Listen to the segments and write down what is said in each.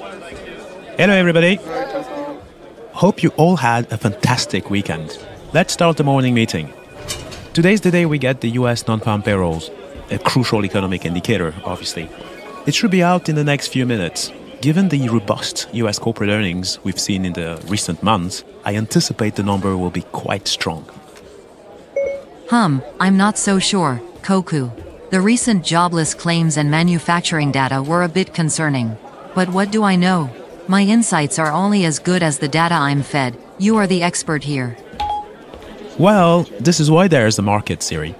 Hello everybody. Hope you all had a fantastic weekend. Let's start the morning meeting. Today's the day we get the US non-farm payrolls, a crucial economic indicator, obviously. It should be out in the next few minutes. Given the robust US corporate earnings we've seen in the recent months, I anticipate the number will be quite strong. I'm not so sure, Kokou. The recent jobless claims and manufacturing data were a bit concerning. But what do I know? My insights are only as good as the data I'm fed. You are the expert here. Well, this is why there is a market, Siri.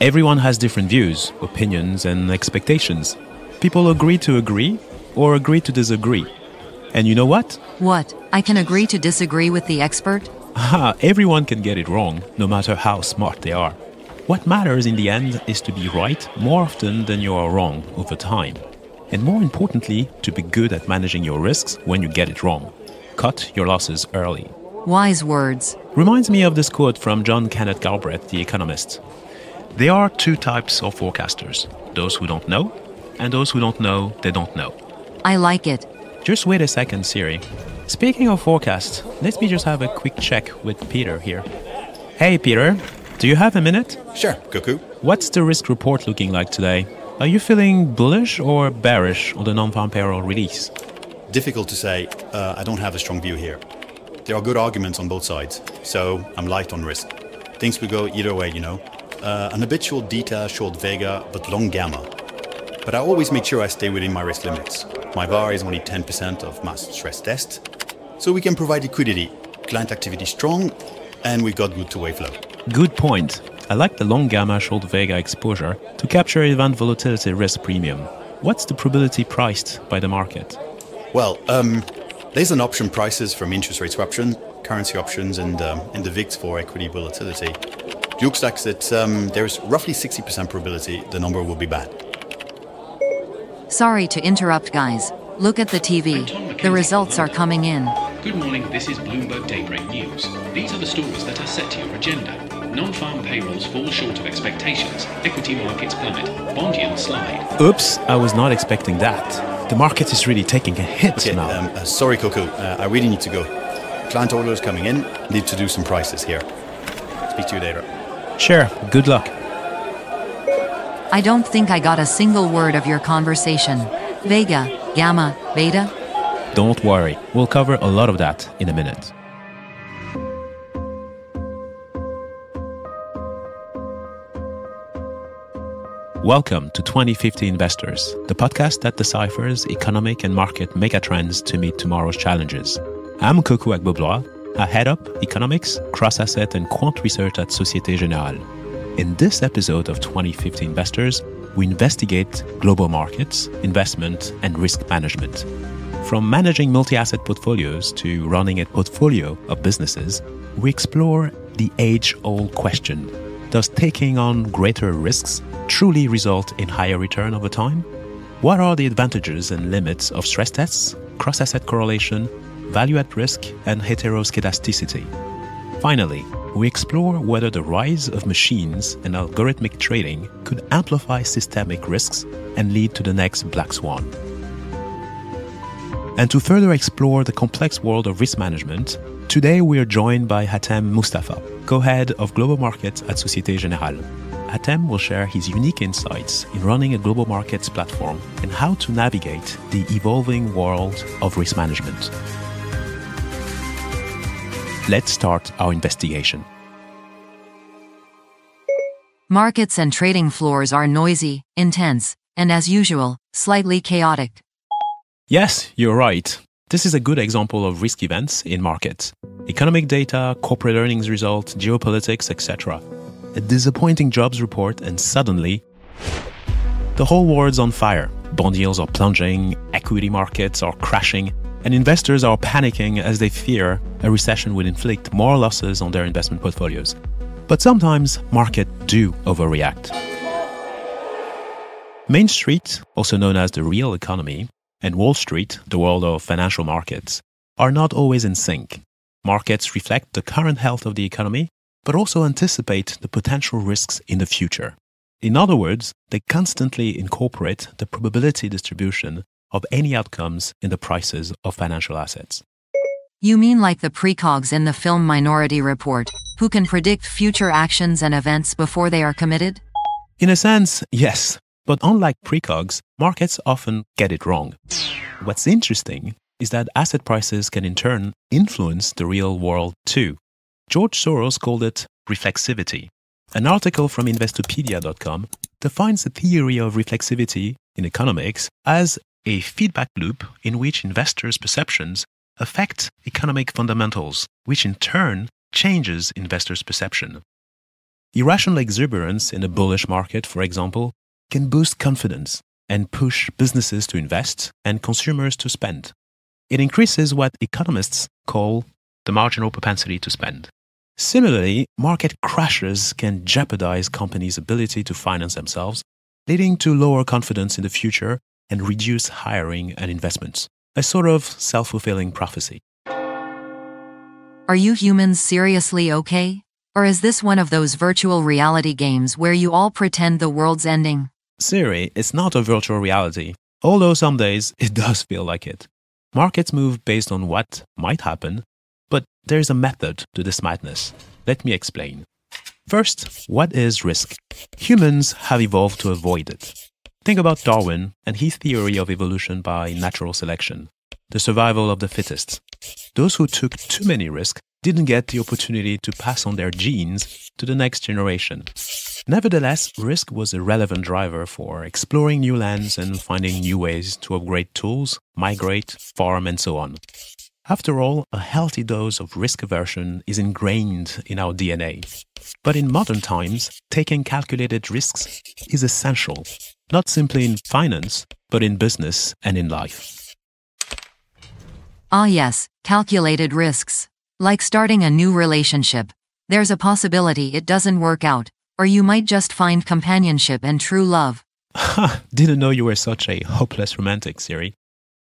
Everyone has different views, opinions, and expectations. People agree to agree or agree to disagree. And you know what? What? I can agree to disagree with the expert? Everyone can get it wrong, no matter how smart they are. What matters in the end is to be right more often than you are wrong over time. And more importantly, to be good at managing your risks when you get it wrong. Cut your losses early. Wise words. Reminds me of this quote from John Kenneth Galbraith, the economist. There are two types of forecasters, those who don't know, and those who don't know they don't know. I like it. Just wait a second, Siri. Speaking of forecast, let me just have a quick check with Peter here. Hey, Peter, do you have a minute? Sure, Kokou. What's the risk report looking like today? Are you feeling bullish or bearish on the non-farm payroll release? Difficult to say. I don't have a strong view here. There are good arguments on both sides, so I'm light on risk. Things will go either way, you know. An habitual beta, short vega, but long gamma. But I always make sure I stay within my risk limits. My VAR is only 10% of my stress test, so we can provide liquidity, client activity strong, and we've got good two-way flow. Good point. I like the long gamma short vega exposure to capture event volatility risk premium. What's the probability priced by the market? Well, there's an option prices from interest rate swaption, currency options, and the VIX for equity volatility. Looks like that there's roughly 60% probability the number will be bad. Sorry to interrupt, guys. Look at the TV. The results are coming in. Good morning, this is Bloomberg Daybreak News. These are the stories that are set to your agenda. Non-farm payrolls fall short of expectations. Equity markets plummet. Bond yields slide. Oops, I was not expecting that. The market is really taking a hit now. Sorry, Kokou. I really need to go. Client orders coming in. Need to do some prices here. Speak to you later. Sure, good luck. I don't think I got a single word of your conversation. Vega, gamma, beta? Don't worry, we'll cover a lot of that in a minute. Welcome to 2050 Investors, the podcast that deciphers economic and market megatrends to meet tomorrow's challenges. I'm Kokou Agbo-Bloua. I head up economics, cross-asset and quant research at Société Générale. In this episode of 2050 Investors, we investigate global markets, investment, and risk management. From managing multi-asset portfolios to running a portfolio of businesses, we explore the age-old question: does taking on greater risks truly result in higher return over time? What are the advantages and limits of stress tests, cross-asset correlation, value at risk, and heteroskedasticity? Finally, we explore whether the rise of machines and algorithmic trading could amplify systemic risks and lead to the next black swan. And to further explore the complex world of risk management, today we are joined by Hatem Mustapha, co-head of global markets at Société Générale. Hatem will share his unique insights in running a global markets platform and how to navigate the evolving world of risk management. Let's start our investigation. Markets and trading floors are noisy, intense, and as usual, slightly chaotic. Yes, you're right. This is a good example of risk events in markets. Economic data, corporate earnings results, geopolitics, etc. A disappointing jobs report and suddenly, the whole world's on fire. Bond yields are plunging, equity markets are crashing, and investors are panicking as they fear a recession will inflict more losses on their investment portfolios. But sometimes markets do overreact. Main Street, also known as the real economy, and Wall Street, the world of financial markets, are not always in sync. Markets reflect the current health of the economy, but also anticipate the potential risks in the future. In other words, they constantly incorporate the probability distribution of any outcomes in the prices of financial assets. You mean like the precogs in the film Minority Report, who can predict future actions and events before they are committed? In a sense, yes, but unlike precogs, markets often get it wrong. What's interesting is that asset prices can in turn influence the real world too. George Soros called it reflexivity. An article from Investopedia.com defines the theory of reflexivity in economics as a feedback loop in which investors' perceptions affect economic fundamentals, which in turn changes investors' perception. Irrational exuberance in a bullish market, for example, can boost confidence and push businesses to invest and consumers to spend. It increases what economists call the marginal propensity to spend. Similarly, market crashes can jeopardize companies' ability to finance themselves, leading to lower confidence in the future and reduce hiring and investments. A sort of self-fulfilling prophecy. Are you humans seriously okay? Or is this one of those virtual reality games where you all pretend the world's ending? Siri, it's not a virtual reality, although some days it does feel like it. Markets move based on what might happen, but there's a method to this madness. Let me explain. First, what is risk? Humans have evolved to avoid it. Think about Darwin and his theory of evolution by natural selection, the survival of the fittest. Those who took too many risks didn't get the opportunity to pass on their genes to the next generation. Nevertheless, risk was a relevant driver for exploring new lands and finding new ways to upgrade tools, migrate, farm, and so on. After all, a healthy dose of risk aversion is ingrained in our DNA. But in modern times, taking calculated risks is essential, not simply in finance, but in business and in life. Ah yes, calculated risks. Like starting a new relationship. There's a possibility it doesn't work out, or you might just find companionship and true love. Didn't know you were such a hopeless romantic, Siri.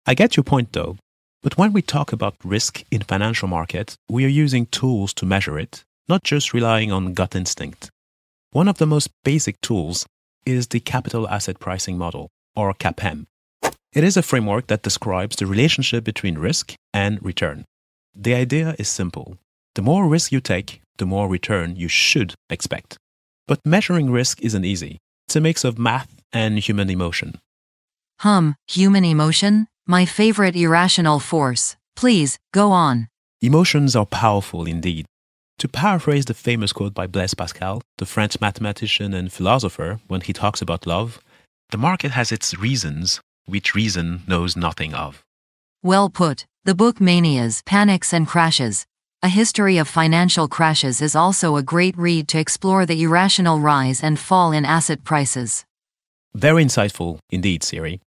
I get your point though. But when we talk about risk in financial markets, we are using tools to measure it, not just relying on gut instinct. One of the most basic tools is the capital asset pricing model, or CAPM. It is a framework that describes the relationship between risk and return. The idea is simple. The more risk you take, the more return you should expect. But measuring risk isn't easy. It's a mix of math and human emotion. Human emotion? My favorite irrational force. Please, go on. Emotions are powerful indeed. To paraphrase the famous quote by Blaise Pascal, the French mathematician and philosopher, when he talks about love, the market has its reasons, which reason knows nothing of. Well put. The book Manias, Panics and Crashes, A History of Financial Crashes is also a great read to explore the irrational rise and fall in asset prices. Very insightful indeed, Siri.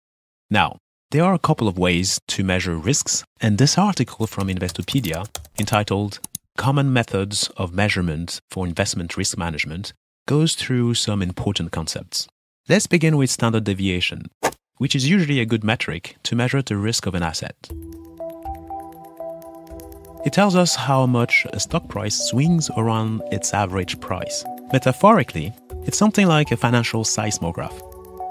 Now, there are a couple of ways to measure risks, and this article from Investopedia, entitled Common Methods of Measurement for Investment Risk Management, goes through some important concepts. Let's begin with standard deviation, which is usually a good metric to measure the risk of an asset. It tells us how much a stock price swings around its average price. Metaphorically, it's something like a financial seismograph.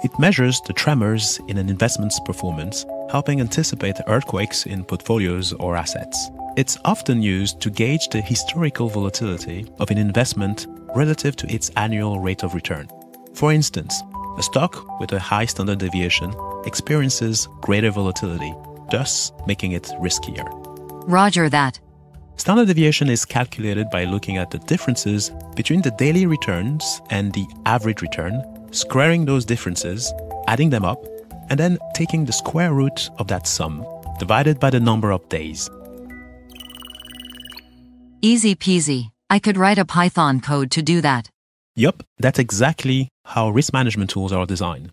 It measures the tremors in an investment's performance, helping anticipate earthquakes in portfolios or assets. It's often used to gauge the historical volatility of an investment relative to its annual rate of return. For instance, a stock with a high standard deviation experiences greater volatility, thus making it riskier. Roger that. Standard deviation is calculated by looking at the differences between the daily returns and the average return, squaring those differences, adding them up, and then taking the square root of that sum, divided by the number of days. Easy peasy. I could write a Python code to do that. Yup, that's exactly how risk management tools are designed.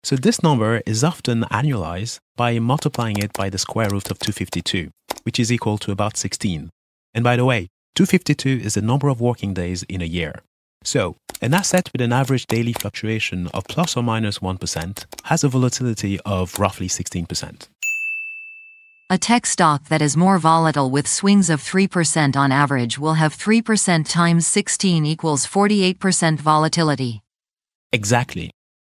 So this number is often annualized by multiplying it by the square root of 252, which is equal to about 16. And by the way, 252 is the number of working days in a year. So, an asset with an average daily fluctuation of plus or minus 1% has a volatility of roughly 16%. A tech stock that is more volatile with swings of 3% on average will have 3% times 16 equals 48% volatility. Exactly.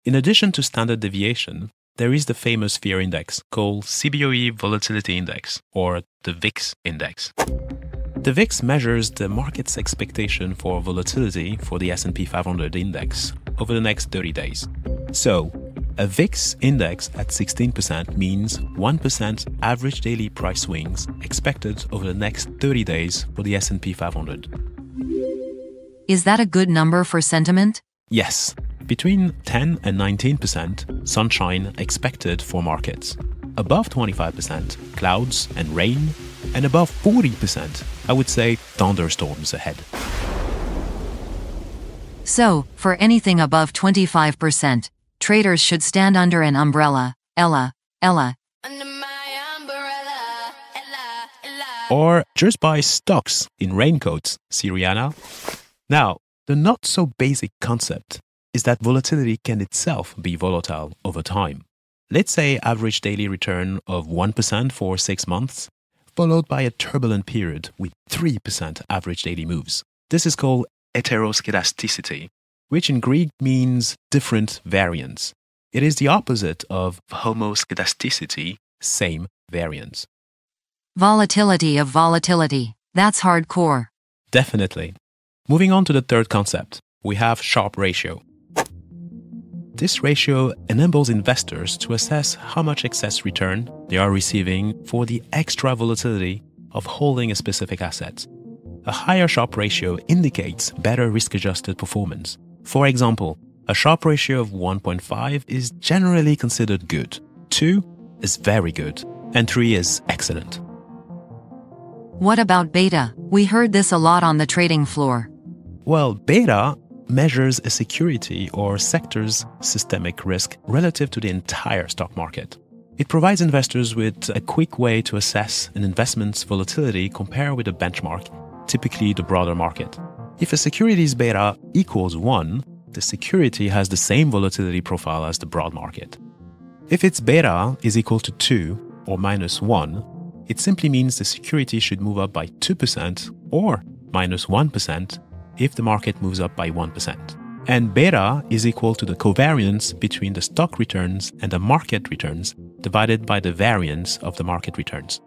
In addition to standard deviation, there is the famous fear index called CBOE Volatility Index, or the VIX index. The VIX measures the market's expectation for volatility for the S&P 500 index over the next 30 days. So, a VIX index at 16% means 1% average daily price swings expected over the next 30 days for the S&P 500. Is that a good number for sentiment? Yes, between 10 and 19% sunshine expected for markets. Above 25%, clouds and rain. And above 40%, I would say thunderstorms ahead. So, for anything above 25%, traders should stand under an umbrella, Ella. Under my umbrella, Ella. Or just buy stocks in raincoats, Rihanna. Now, the not so basic concept is that volatility can itself be volatile over time. Let's say average daily return of 1% for 6 months, followed by a turbulent period with 3% average daily moves. This is called heteroskedasticity, which in Greek means different variance. It is the opposite of homoskedasticity, same variance. Volatility of volatility. That's hardcore. Definitely. Moving on to the third concept, we have Sharpe ratio. This ratio enables investors to assess how much excess return they are receiving for the extra volatility of holding a specific asset. A higher Sharpe ratio indicates better risk-adjusted performance. For example, a Sharpe ratio of 1.5 is generally considered good, 2 is very good, and 3 is excellent. What about beta? We heard this a lot on the trading floor. Well, beta measures a security or sector's systemic risk relative to the entire stock market. It provides investors with a quick way to assess an investment's volatility compared with a benchmark, typically the broader market. If a security's beta equals 1, the security has the same volatility profile as the broad market. If its beta is equal to 2 or minus 1, it simply means the security should move up by 2% or minus 1% if the market moves up by 1%. And beta is equal to the covariance between the stock returns and the market returns divided by the variance of the market returns.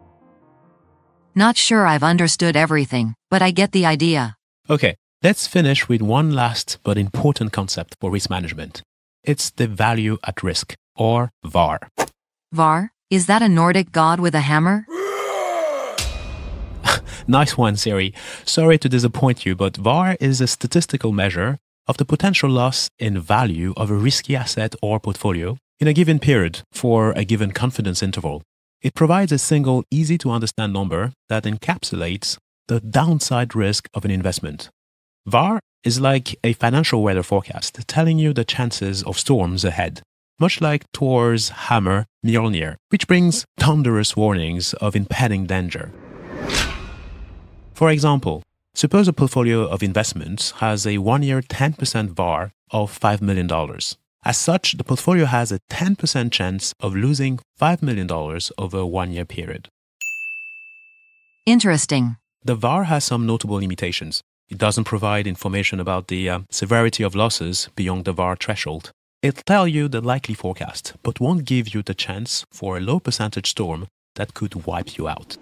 Not sure I've understood everything, but I get the idea. Okay, let's finish with one last but important concept for risk management. It's the value at risk, or VAR. VAR? Is that a Nordic god with a hammer? Nice one, Siri. Sorry to disappoint you, but VAR is a statistical measure of the potential loss in value of a risky asset or portfolio in a given period for a given confidence interval. It provides a single, easy-to-understand number that encapsulates the downside risk of an investment. VAR is like a financial weather forecast telling you the chances of storms ahead, much like Thor's hammer Mjolnir, which brings thunderous warnings of impending danger. For example, suppose a portfolio of investments has a 1-year 10% VAR of $5 million. As such, the portfolio has a 10% chance of losing $5 million over a 1-year period. Interesting. The VAR has some notable limitations. It doesn't provide information about the severity of losses beyond the VAR threshold. It'll tell you the likely forecast, but won't give you the chance for a low percentage storm that could wipe you out.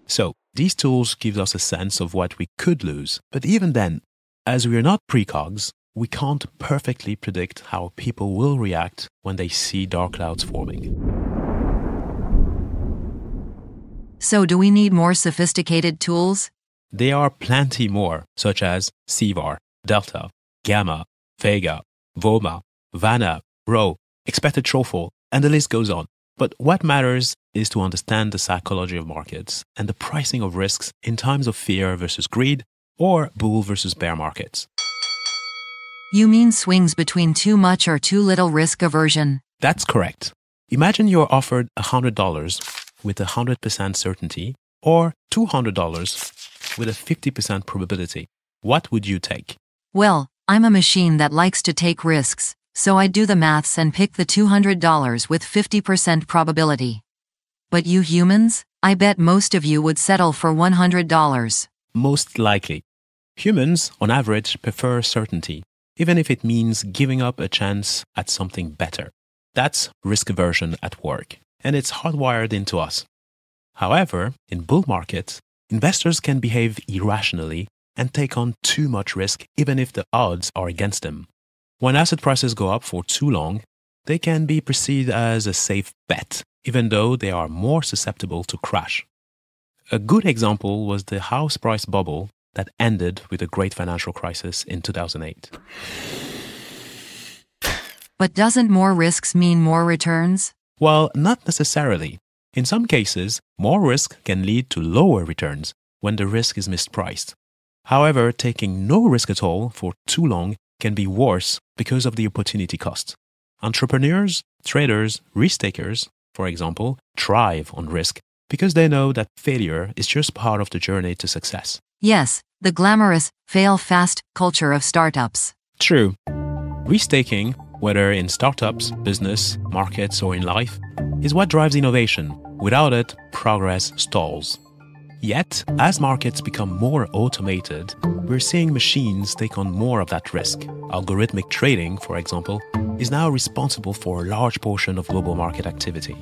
So, these tools give us a sense of what we could lose, but even then, as we are not precogs, we can't perfectly predict how people will react when they see dark clouds forming. So do we need more sophisticated tools? There are plenty more, such as CVAR, Delta, Gamma, Vega, VOMA, VANA, Rho, expected shortfall, and the list goes on. But what matters is to understand the psychology of markets and the pricing of risks in times of fear versus greed or bull versus bear markets. You mean swings between too much or too little risk aversion? That's correct. Imagine you're offered $100 with 100% certainty or $200 with a 50% probability. What would you take? Well, I'm a machine that likes to take risks, so I'd do the maths and pick the $200 with 50% probability. But you humans? I bet most of you would settle for $100. Most likely. Humans, on average, prefer certainty. even if it means giving up a chance at something better. That's risk aversion at work, and it's hardwired into us. However, in bull markets, investors can behave irrationally and take on too much risk even if the odds are against them. When asset prices go up for too long, they can be perceived as a safe bet, even though they are more susceptible to crash. A good example was the house price bubble that ended with the great financial crisis in 2008. But doesn't more risks mean more returns? Well, not necessarily. In some cases, more risk can lead to lower returns when the risk is mispriced. However, taking no risk at all for too long can be worse because of the opportunity cost. Entrepreneurs, traders, risk-takers, for example, thrive on risk because they know that failure is just part of the journey to success. Yes, the glamorous, fail fast culture of startups. True. Risk-taking, whether in startups, business, markets, or in life, is what drives innovation. Without it, progress stalls. Yet, as markets become more automated, we're seeing machines take on more of that risk. Algorithmic trading, for example, is now responsible for a large portion of global market activity.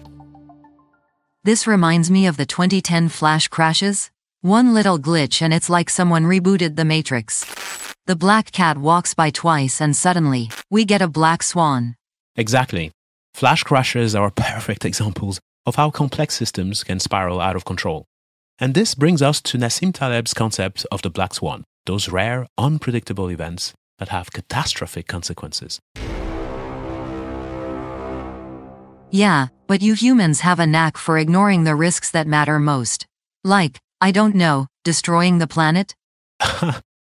This reminds me of the 2010 flash crashes. One little glitch and it's like someone rebooted the Matrix. The black cat walks by twice and suddenly, we get a black swan. Exactly. Flash crashes are perfect examples of how complex systems can spiral out of control. And this brings us to Nassim Taleb's concept of the black swan, those rare, unpredictable events that have catastrophic consequences. Yeah, but you humans have a knack for ignoring the risks that matter most. Like, I don't know, destroying the planet?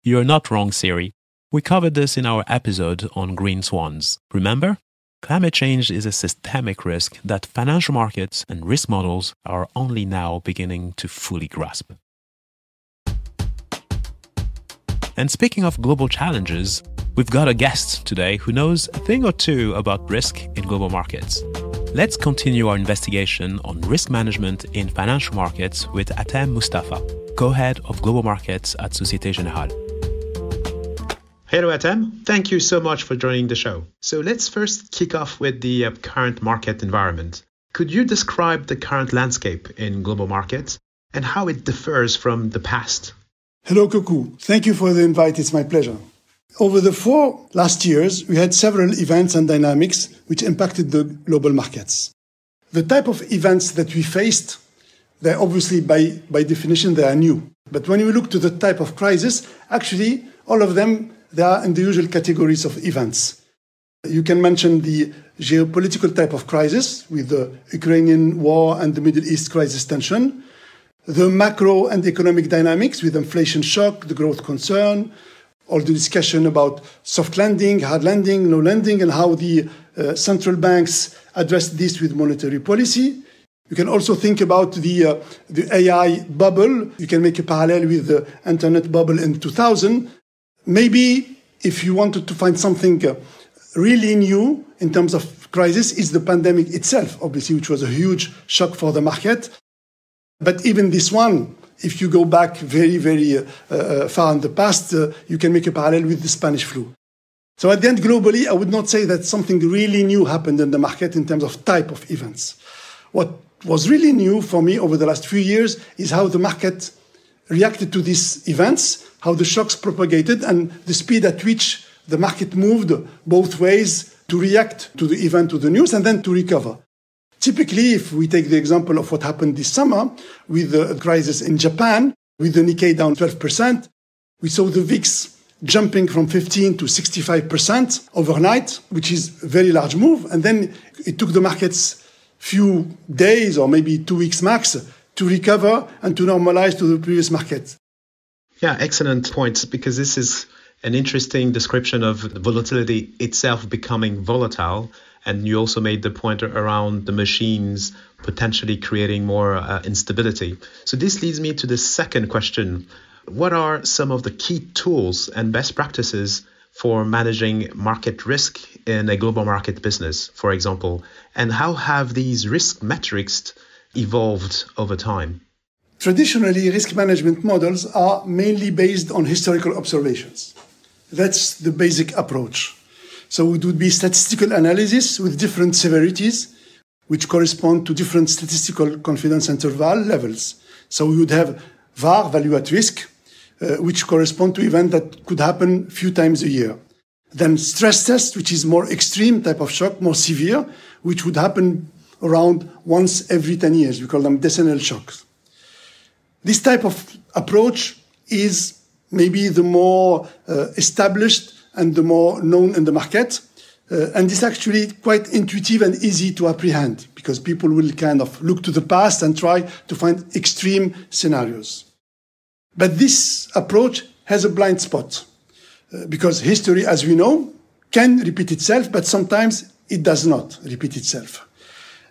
You're not wrong, Siri. We covered this in our episode on green swans. Remember? Climate change is a systemic risk that financial markets and risk models are only now beginning to fully grasp. And speaking of global challenges, we've got a guest today who knows a thing or two about risk in global markets. Let's continue our investigation on risk management in financial markets with Hatem Mustapha, co-head of global markets at Société Générale. Hello, Hatem. Thank you so much for joining the show. So let's first kick off with the current market environment. Could you describe the current landscape in global markets and how it differs from the past? Hello, Kokou. Thank you for the invite. It's my pleasure. Over the 4 last years, we had several events and dynamics which impacted the global markets. The type of events that we faced, they're obviously by definition, they are new. But when we look to the type of crisis, actually, all of them, they are in the usual categories of events. You can mention the geopolitical type of crisis with the Ukrainian war and the Middle East crisis tension, the macro and economic dynamics with inflation shock, the growth concern, all the discussion about soft landing, hard landing, no landing, and how the central banks address this with monetary policy. You can also think about the AI bubble. You can make a parallel with the internet bubble in 2000. Maybe if you wanted to find something really new in terms of crisis is the pandemic itself, obviously, which was a huge shock for the market. But even this one, if you go back very, very far in the past, you can make a parallel with the Spanish flu. So at the end, globally, I would not say that something really new happened in the market in terms of type of events. What was really new for me over the last few years is how the market reacted to these events, how the shocks propagated, and the speed at which the market moved both ways to react to the event, to the news, and then to recover. Typically, if we take the example of what happened this summer with the crisis in Japan, with the Nikkei down 12%, we saw the VIX jumping from 15 to 65% overnight, which is a very large move. And then it took the markets few days or maybe 2 weeks max to recover and to normalize to the previous market. Yeah, excellent points, because this is an interesting description of volatility itself becoming volatile. And you also made the point around the machines potentially creating more instability. So this leads me to the second question. What are some of the key tools and best practices for managing market risk in a global market business, for example? And how have these risk metrics evolved over time? Traditionally, risk management models are mainly based on historical observations. That's the basic approach. So it would be statistical analysis with different severities, which correspond to different statistical confidence interval levels. So we would have VAR, value at risk, which correspond to events that could happen a few times a year. Then stress test, which is more extreme type of shock, more severe, which would happen around once every 10 years. We call them decennial shocks. This type of approach is maybe the more established and the more known in the market. And it's actually quite intuitive and easy to apprehend because people will kind of look to the past and try to find extreme scenarios. But this approach has a blind spot because history, as we know, can repeat itself, but sometimes it does not repeat itself.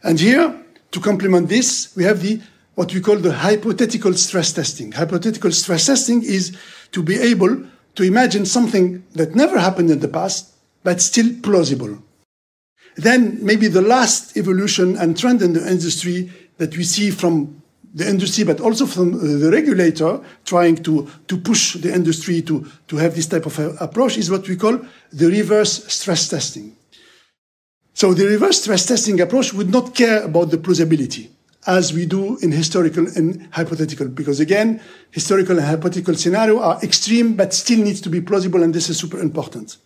And here, to complement this, we have what we call the hypothetical stress testing. Hypothetical stress testing is to be able to imagine something that never happened in the past, but still plausible. Then maybe the last evolution and trend in the industry that we see from the industry, but also from the regulator trying to push the industry to have this type of approach is what we call the reverse stress testing. So the reverse stress testing approach would not care about the plausibility as we do in historical and hypothetical, because again, historical and hypothetical scenario are extreme, but still needs to be plausible, and this is super important.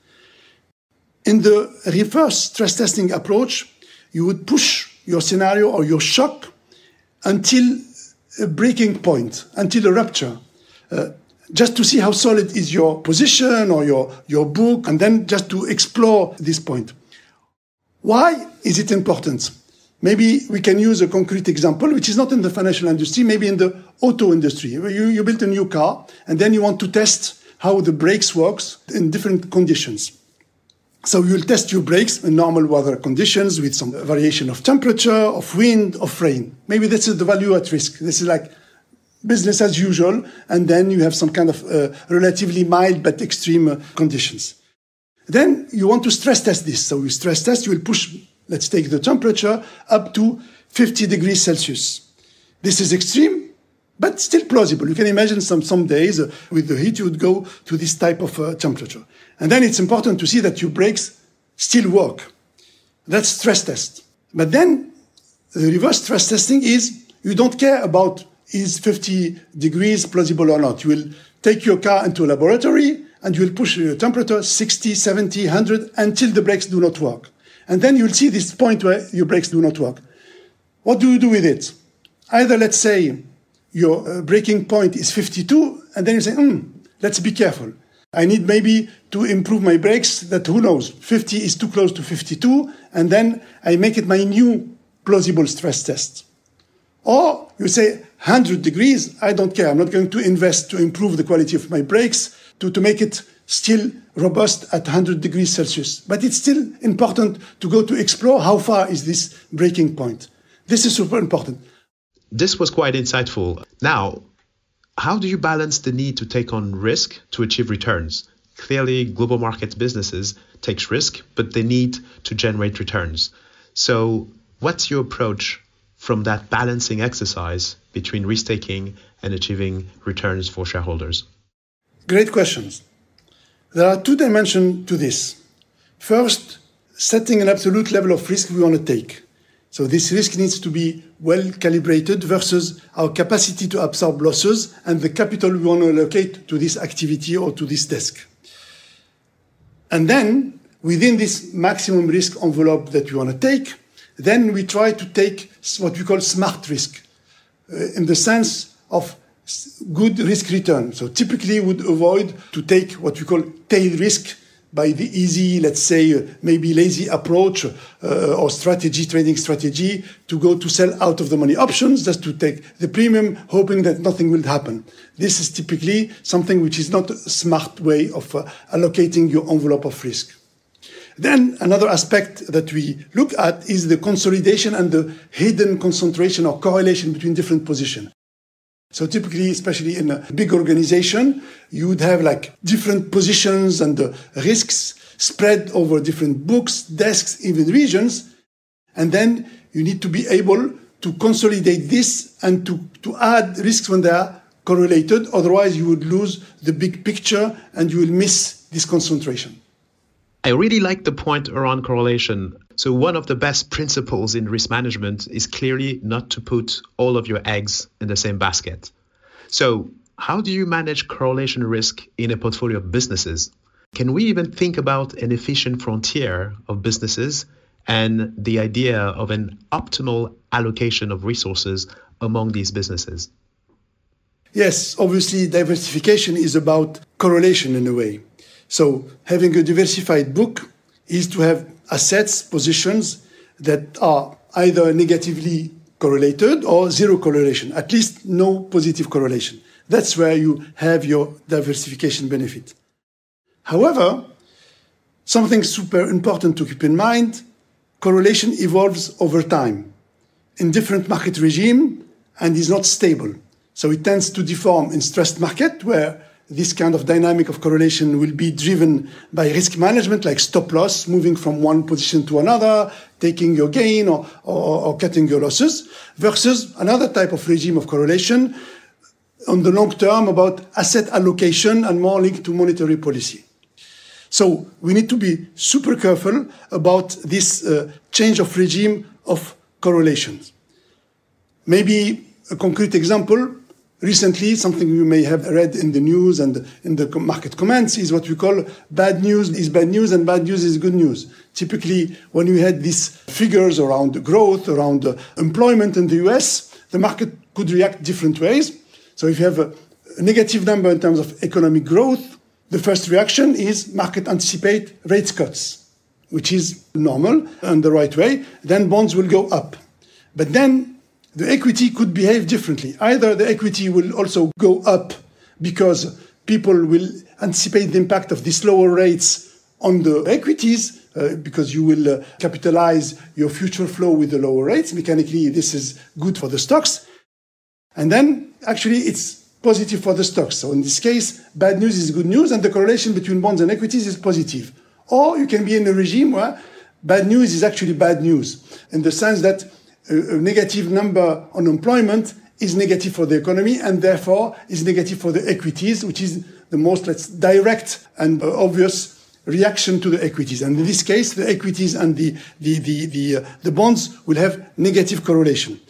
In the reverse stress testing approach, you would push your scenario or your shock until a breaking point, until a rupture, just to see how solid is your position or your book, and then just to explore this point. Why is it important? Maybe we can use a concrete example, which is not in the financial industry, maybe in the auto industry. You built a new car, and then you want to test how the brakes works in different conditions. So you'll test your brakes in normal weather conditions with some variation of temperature, of wind, of rain. Maybe this is the value at risk. This is like business as usual, and then you have some kind of relatively mild but extreme conditions. Then you want to stress test this. So you stress test, you will push, let's take the temperature, up to 50 degrees Celsius. This is extreme, but still plausible. You can imagine some days with the heat, you would go to this type of temperature. And then it's important to see that your brakes still work. That's stress test. But then the reverse stress testing is you don't care about is 50 degrees plausible or not. You will take your car into a laboratory and you will push your temperature 60, 70, 100 until the brakes do not work. And then you'll see this point where your brakes do not work. What do you do with it? Either, let's say, your breaking point is 52, and then you say, let's be careful. I need maybe to improve my brakes that, who knows, 50 is too close to 52, and then I make it my new plausible stress test. Or you say 100 degrees, I don't care. I'm not going to invest to improve the quality of my brakes to make it still robust at 100 degrees Celsius. But it's still important to go to explore how far is this breaking point. This is super important. This was quite insightful. Now, how do you balance the need to take on risk to achieve returns? Clearly, global markets businesses take risk, but they need to generate returns. So what's your approach from that balancing exercise between risk-taking and achieving returns for shareholders? Great questions. There are two dimensions to this. First, setting an absolute level of risk we want to take. So this risk needs to be well calibrated versus our capacity to absorb losses and the capital we want to allocate to this activity or to this desk. And then, within this maximum risk envelope that we want to take, then we try to take what we call smart risk, in the sense of good risk return. So typically we would avoid to take what we call tail risk by the easy, let's say, maybe lazy approach or trading strategy to go to sell out of the money options just to take the premium, hoping that nothing will happen. This is typically something which is not a smart way of allocating your envelope of risk. Then another aspect that we look at is the consolidation and the hidden concentration or correlation between different positions. So typically, especially in a big organization, you would have like different positions and risks spread over different books, desks, even regions. And then you need to be able to consolidate this and to add risks when they are correlated. Otherwise, you would lose the big picture and you will miss this concentration. I really like the point around correlation. So one of the best principles in risk management is clearly not to put all of your eggs in the same basket. So how do you manage correlation risk in a portfolio of businesses? Can we even think about an efficient frontier of businesses and the idea of an optimal allocation of resources among these businesses? Yes, obviously diversification is about correlation in a way. So having a diversified book is to have assets, positions that are either negatively correlated or zero correlation, at least no positive correlation. That's where you have your diversification benefit. However, something super important to keep in mind, correlation evolves over time in different market regime and is not stable. So it tends to deform in stressed market where this kind of dynamic of correlation will be driven by risk management, like stop loss, moving from one position to another, taking your gain or cutting your losses, versus another type of regime of correlation on the long term about asset allocation and more linked to monetary policy. So we need to be super careful about this change of regime of correlations. Maybe a concrete example. Recently, something you may have read in the news and in the market comments is what we call bad news is bad news and bad news is good news. Typically, when we had these figures around growth, around employment in the US, the market could react different ways. So if you have a negative number in terms of economic growth, the first reaction is market anticipate rate cuts, which is normal and the right way. Then bonds will go up. But then the equity could behave differently. Either the equity will also go up because people will anticipate the impact of these lower rates on the equities because you will capitalize your future flow with the lower rates. Mechanically, this is good for the stocks. And then actually it's positive for the stocks. So in this case, bad news is good news and the correlation between bonds and equities is positive. Or you can be in a regime where bad news is actually bad news in the sense that a negative number on employment is negative for the economy and therefore is negative for the equities, which is the most direct and obvious reaction to the equities. And in this case, the equities and the bonds will have negative correlation.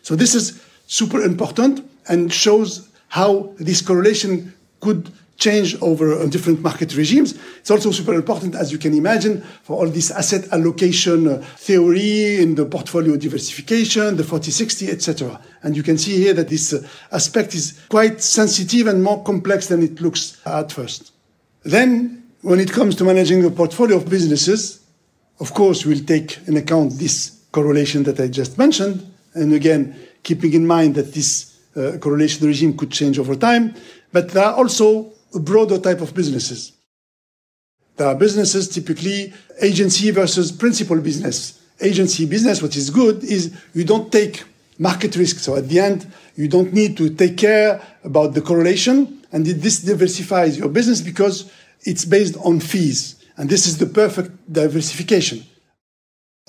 So this is super important and shows how this correlation could change over different market regimes. It's also super important, as you can imagine, for all this asset allocation theory in the portfolio diversification, the 40-60, etc. And you can see here that this aspect is quite sensitive and more complex than it looks at first. Then, when it comes to managing a portfolio of businesses, of course, we'll take into account this correlation that I just mentioned. And again, keeping in mind that this correlation regime could change over time. But there are also a broader type of businesses. There are businesses, typically agency versus principal business. Agency business, what is good is you don't take market risk. So at the end, you don't need to take care about the correlation. And this diversifies your business because it's based on fees. And this is the perfect diversification.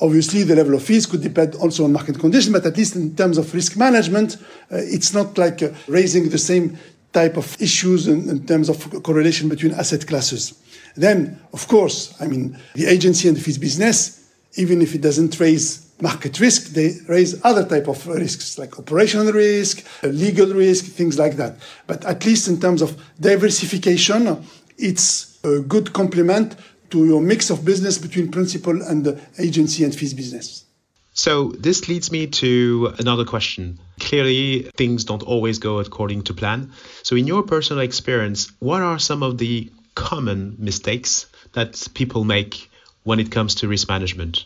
Obviously, the level of fees could depend also on market conditions, but at least in terms of risk management, it's not like raising the same type of issues in terms of correlation between asset classes. Then, of course, the agency and the fees business, even if it doesn't raise market risk, they raise other type of risks, like operational risk, legal risk, things like that. But at least in terms of diversification, it's a good complement to your mix of business between principal and the agency and fees business. So this leads me to another question. Clearly, things don't always go according to plan. So in your personal experience, what are some of the common mistakes that people make when it comes to risk management?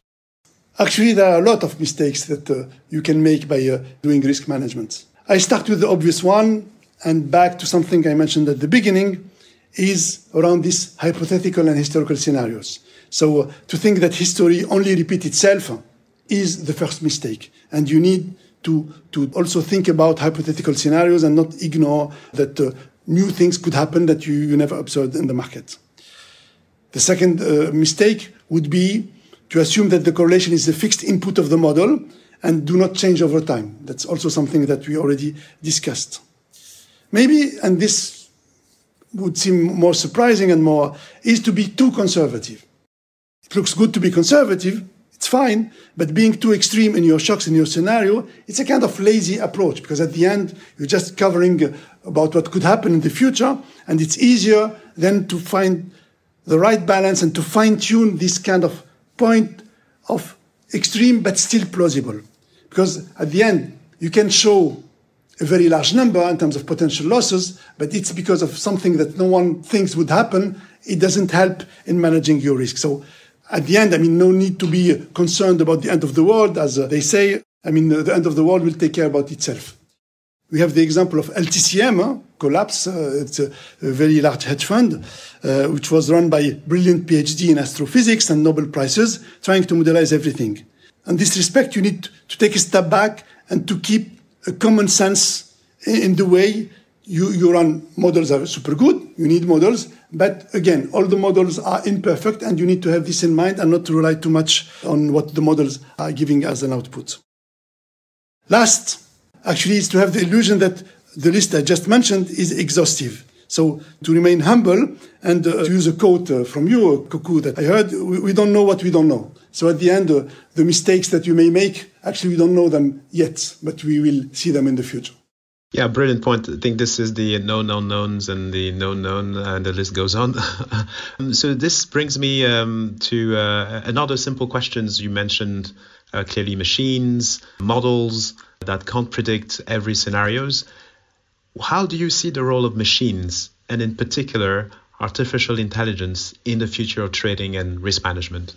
Actually, there are a lot of mistakes that you can make by doing risk management. I start with the obvious one and back to something I mentioned at the beginning is around these hypothetical and historical scenarios. So to think that history only repeats itself is the first mistake. And you need to also think about hypothetical scenarios and not ignore that new things could happen that you never observed in the market. The second mistake would be to assume that the correlation is the fixed input of the model and do not change over time. That's also something that we already discussed. Maybe, and this would seem more surprising and more, is to be too conservative. It looks good to be conservative, it's fine, but being too extreme in your shocks, in your scenario, it's a kind of lazy approach, because at the end, you're just covering about what could happen in the future, and it's easier then to find the right balance and to fine-tune this kind of point of extreme but still plausible. Because at the end, you can show a very large number in terms of potential losses, but it's because of something that no one thinks would happen. It doesn't help in managing your risk. So at the end, no need to be concerned about the end of the world, as they say. The end of the world will take care about itself. We have the example of LTCM, collapse. It's a very large hedge fund, which was run by brilliant PhD in astrophysics and Nobel Prizes, trying to modelize everything. In this respect, you need to take a step back and to keep a common sense in the way you run. Models are super good. You need models. But again, all the models are imperfect, and you need to have this in mind and not to rely too much on what the models are giving as an output. Last, actually, is to have the illusion that the list I just mentioned is exhaustive. So to remain humble and to use a quote from you, Kokou, that I heard, we don't know what we don't know. So at the end, the mistakes that you may make, actually, we don't know them yet, but we will see them in the future. Yeah, brilliant point. I think this is the known unknowns and the known known, and the list goes on. So this brings me to another simple questions. You mentioned clearly machines, models that can't predict every scenarios. How do you see the role of machines, and in particular, artificial intelligence, in the future of trading and risk management?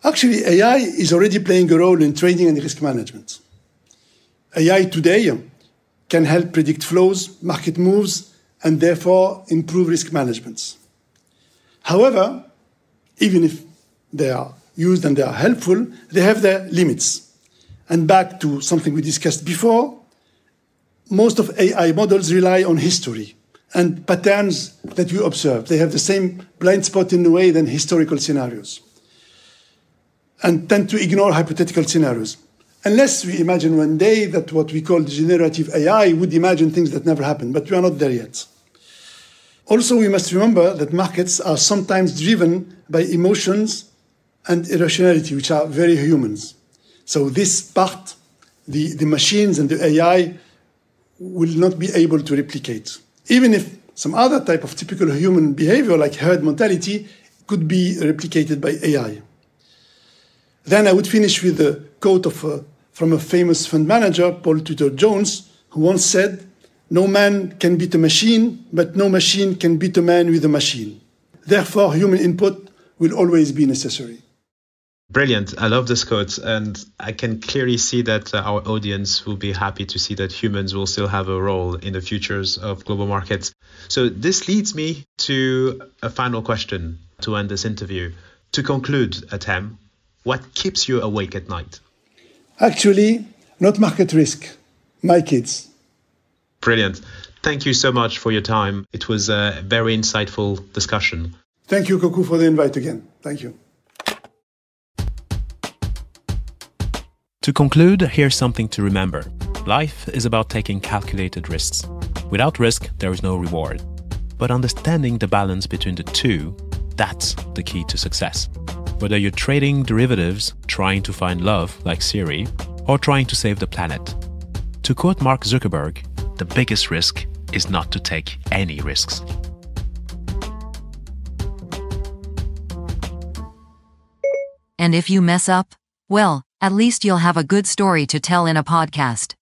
Actually, AI is already playing a role in trading and risk management. AI today can help predict flows, market moves, and therefore improve risk management. However, even if they are used and they are helpful, they have their limits. And back to something we discussed before, most of AI models rely on history and patterns that you observe. They have the same blind spot in a way than historical scenarios, and tend to ignore hypothetical scenarios. Unless we imagine one day that what we call generative AI would imagine things that never happened, but we are not there yet. Also, we must remember that markets are sometimes driven by emotions and irrationality, which are very humans. So this part, the machines and the AI will not be able to replicate. Even if some other type of typical human behavior, like herd mentality, could be replicated by AI. Then I would finish with a quote from a famous fund manager, Paul Tudor Jones, who once said, "No man can beat a machine, but no machine can beat a man with a machine. Therefore, human input will always be necessary." Brilliant. I love this quote, and I can clearly see that our audience will be happy to see that humans will still have a role in the futures of global markets. So this leads me to a final question to end this interview. To conclude, Hatem, what keeps you awake at night? Actually, not market risk, my kids. Brilliant. Thank you so much for your time. It was a very insightful discussion. Thank you, Kokou, for the invite again. Thank you. To conclude, here's something to remember. Life is about taking calculated risks. Without risk, there is no reward. But understanding the balance between the two, that's the key to success. Whether you're trading derivatives, trying to find love like Siri, or trying to save the planet. To quote Mark Zuckerberg, the biggest risk is not to take any risks. And if you mess up, well, at least you'll have a good story to tell in a podcast.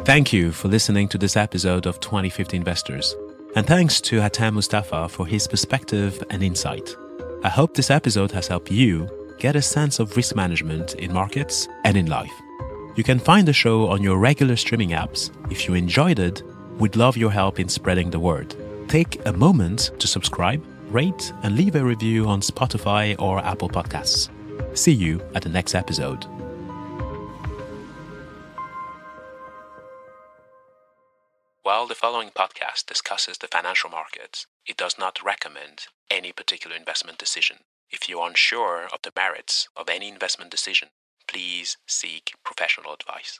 Thank you for listening to this episode of 2050 Investors. And thanks to Hatem Mustapha for his perspective and insight. I hope this episode has helped you get a sense of risk management in markets and in life. You can find the show on your regular streaming apps. If you enjoyed it, we'd love your help in spreading the word. Take a moment to subscribe, rate, and leave a review on Spotify or Apple Podcasts. See you at the next episode. While the following podcast discusses the financial markets, it does not recommend any particular investment decision. If you are unsure of the merits of any investment decision, please seek professional advice.